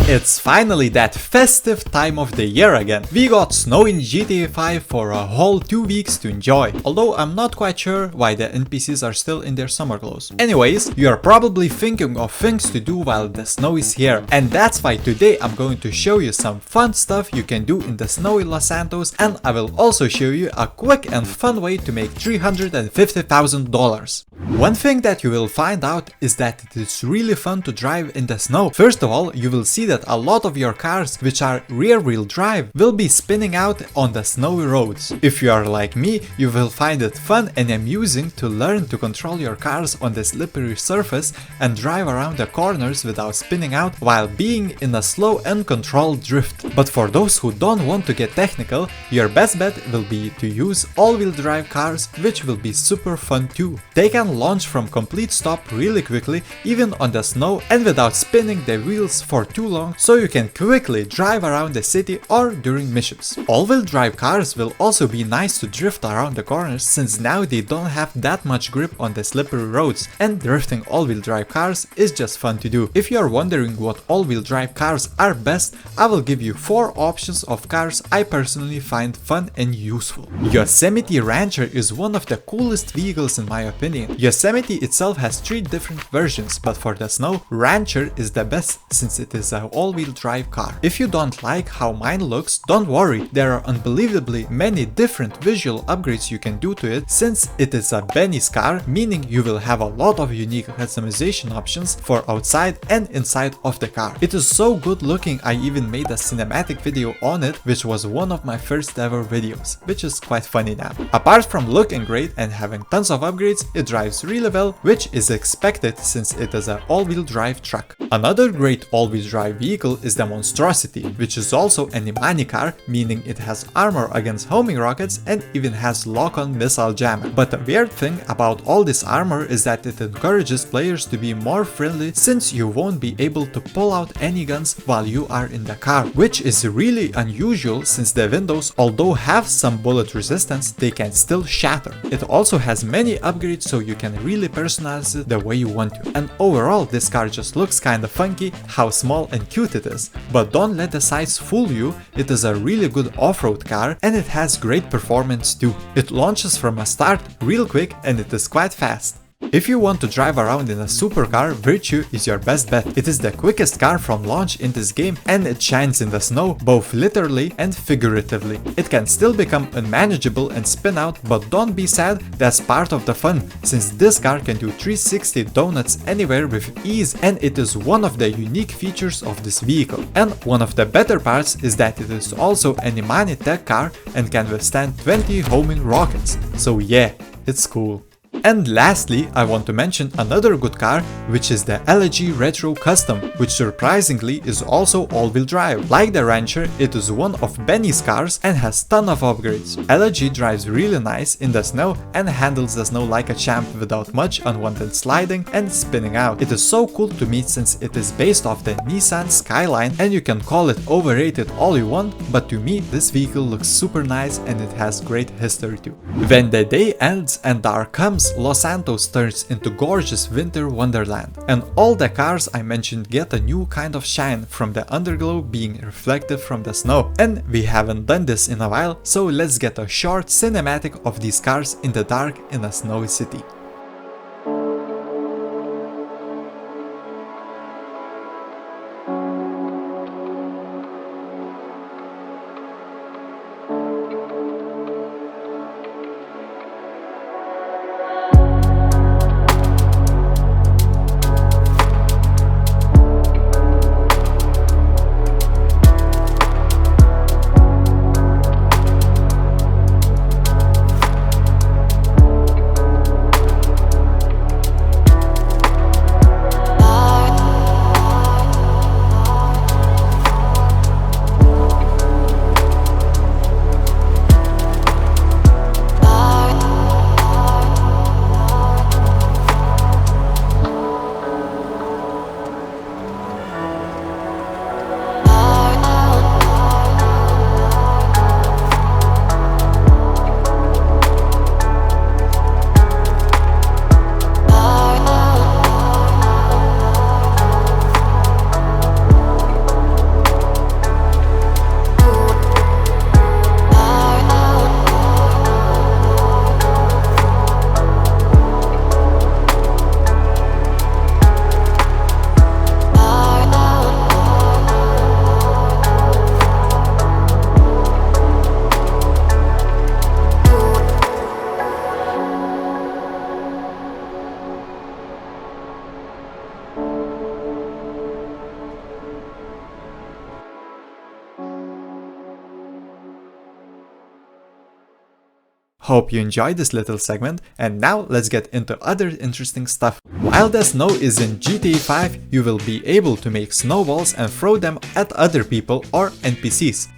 It's finally that festive time of the year again. We got snow in GTA5 for a whole 2 weeks to enjoy, although I'm not quite sure why the NPCs are still in their summer clothes. Anyways, you are probably thinking of things to do while the snow is here, and that's why today I'm going to show you some fun stuff you can do in the snowy Los Santos, and I will also show you a quick and fun way to make $350,000. One thing that you will find out is that it is really fun to drive in the snow. First of all, you will see that a lot of your cars, which are rear-wheel drive, will be spinning out on the snowy roads. If you are like me, you will find it fun and amusing to learn to control your cars on the slippery surface and drive around the corners without spinning out while being in a slow and controlled drift. But for those who don't want to get technical, your best bet will be to use all-wheel drive cars, which will be super fun too. They can launch from complete stop really quickly, even on the snow, and without spinning the wheels for too long, so you can quickly drive around the city or during missions. All-wheel drive cars will also be nice to drift around the corners, since now they don't have that much grip on the slippery roads, and drifting all-wheel drive cars is just fun to do. If you are wondering what all-wheel drive cars are best, I will give you 4 options of cars I personally find fun and useful. Yosemite Rancher is one of the coolest vehicles in my opinion. Yosemite itself has 3 different versions, but for the snow, Rancher is the best since it is an all-wheel drive car. If you don't like how mine looks, don't worry, there are unbelievably many different visual upgrades you can do to it, since it is a Benny's car, meaning you will have a lot of unique customization options for outside and inside of the car. It is so good looking, I even made a cinematic video on it, which was one of my first ever videos, which is quite funny now. Apart from looking great and having tons of upgrades, it drives really well, which is expected since it is an all-wheel drive truck. Another great all-wheel drive vehicle is the Monstrosity, which is also an Imani car, meaning it has armor against homing rockets and even has lock-on missile jammer. But the weird thing about all this armor is that it encourages players to be more friendly, since you won't be able to pull out any guns while you are in the car, which is really unusual since the windows, although have some bullet resistance, they can still shatter. It also has many upgrades, so you can really personalize it the way you want to. And overall, this car just looks kinda funky how small and cute it is. But don't let the size fool you, it is a really good off-road car and it has great performance too. It launches from a start real quick and it is quite fast. If you want to drive around in a supercar, Virtue is your best bet. It is the quickest car from launch in this game and it shines in the snow both literally and figuratively. It can still become unmanageable and spin out, but don't be sad, that's part of the fun, since this car can do 360 donuts anywhere with ease, and it is one of the unique features of this vehicle. And one of the better parts is that it is also an Imani tech car and can withstand 20 homing rockets. So yeah, it's cool. And lastly, I want to mention another good car, which is the LG Retro Custom, which surprisingly is also all-wheel drive. Like the Rancher, it is one of Benny's cars and has ton of upgrades. LG drives really nice in the snow and handles the snow like a champ without much unwanted sliding and spinning out. It is so cool to me since it is based off the Nissan Skyline, and you can call it overrated all you want, but to me this vehicle looks super nice and it has great history too. When the day ends and dark comes, Los Santos turns into gorgeous winter wonderland, and all the cars I mentioned get a new kind of shine from the underglow being reflected from the snow. And we haven't done this in a while, so let's get a short cinematic of these cars in the dark in a snowy city. Hope you enjoyed this little segment, and now let's get into other interesting stuff. While the snow is in GTA 5, you will be able to make snowballs and throw them at other people or NPCs.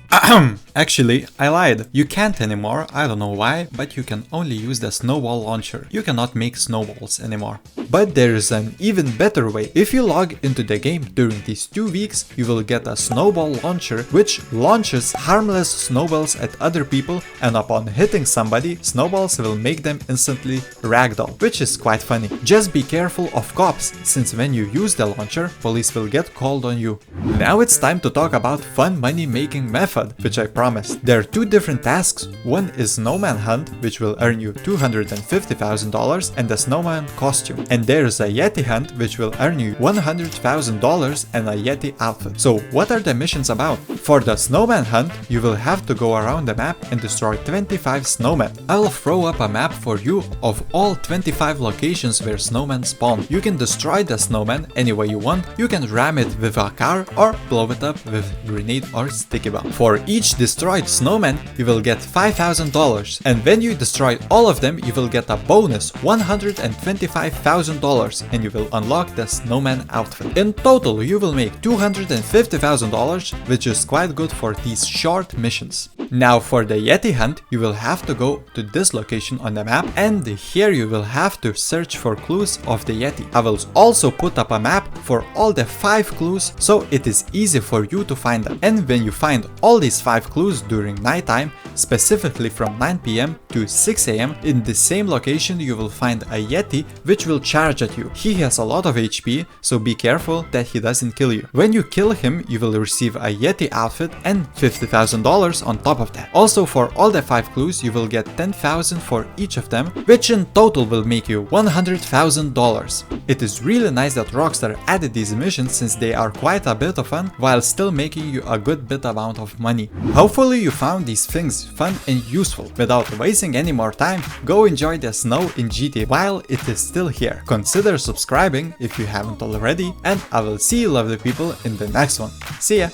Actually, I lied. You can't anymore, I don't know why, but you can only use the SnowBall launcher. You cannot make snowballs anymore. But there is an even better way. If you log into the game during these 2 weeks, you will get a SnowBall launcher which launches harmless snowballs at other people, and upon hitting somebody, snowballs will make them instantly ragdoll, which is quite funny. Just be careful of cops, since when you use the launcher, police will get called on you. Now it's time to talk about fun money making method, which I promised. There are 2 different tasks. One is Snowman Hunt, which will earn you $250,000 and the Snowman costume. And there is a Yeti Hunt, which will earn you $100,000 and a Yeti outfit. So what are the missions about? For the Snowman Hunt, you will have to go around the map and destroy 25 snowmen. I'll throw up a map for you of all 25 locations where snowmen spawn. You can destroy the snowman any way you want. You can ram it with a car or blow it up with grenade or sticky bomb. For each destroyed snowman, you will get $5,000, and when you destroy all of them, you will get a bonus $125,000, and you will unlock the snowman outfit. In total, you will make $250,000, which is quite good for these short missions. Now for the Yeti Hunt, you will have to go to this location on the map, and here you will have to search for clues of the Yeti. I will also put up a map for all the 5 clues, so it is easy for you to find them. And when you find all these 5 clues during nighttime, specifically from 9 PM to 6 AM, in the same location you will find a Yeti which will charge at you. He has a lot of HP, so be careful that he doesn't kill you. When you kill him, you will receive a Yeti outfit and $50,000 on top of that. Also, for all the 5 clues, you will get $10,000 for each of them, which in total will make you $100,000. It is really nice that Rockstar added these missions, since they are quite a bit of fun while still making you a good bit amount of money. Hopefully you found these things fun and useful. Without wasting any more time, go enjoy the snow in GTA while it is still here. Consider subscribing if you haven't already, and I will see you lovely people in the next one. See ya!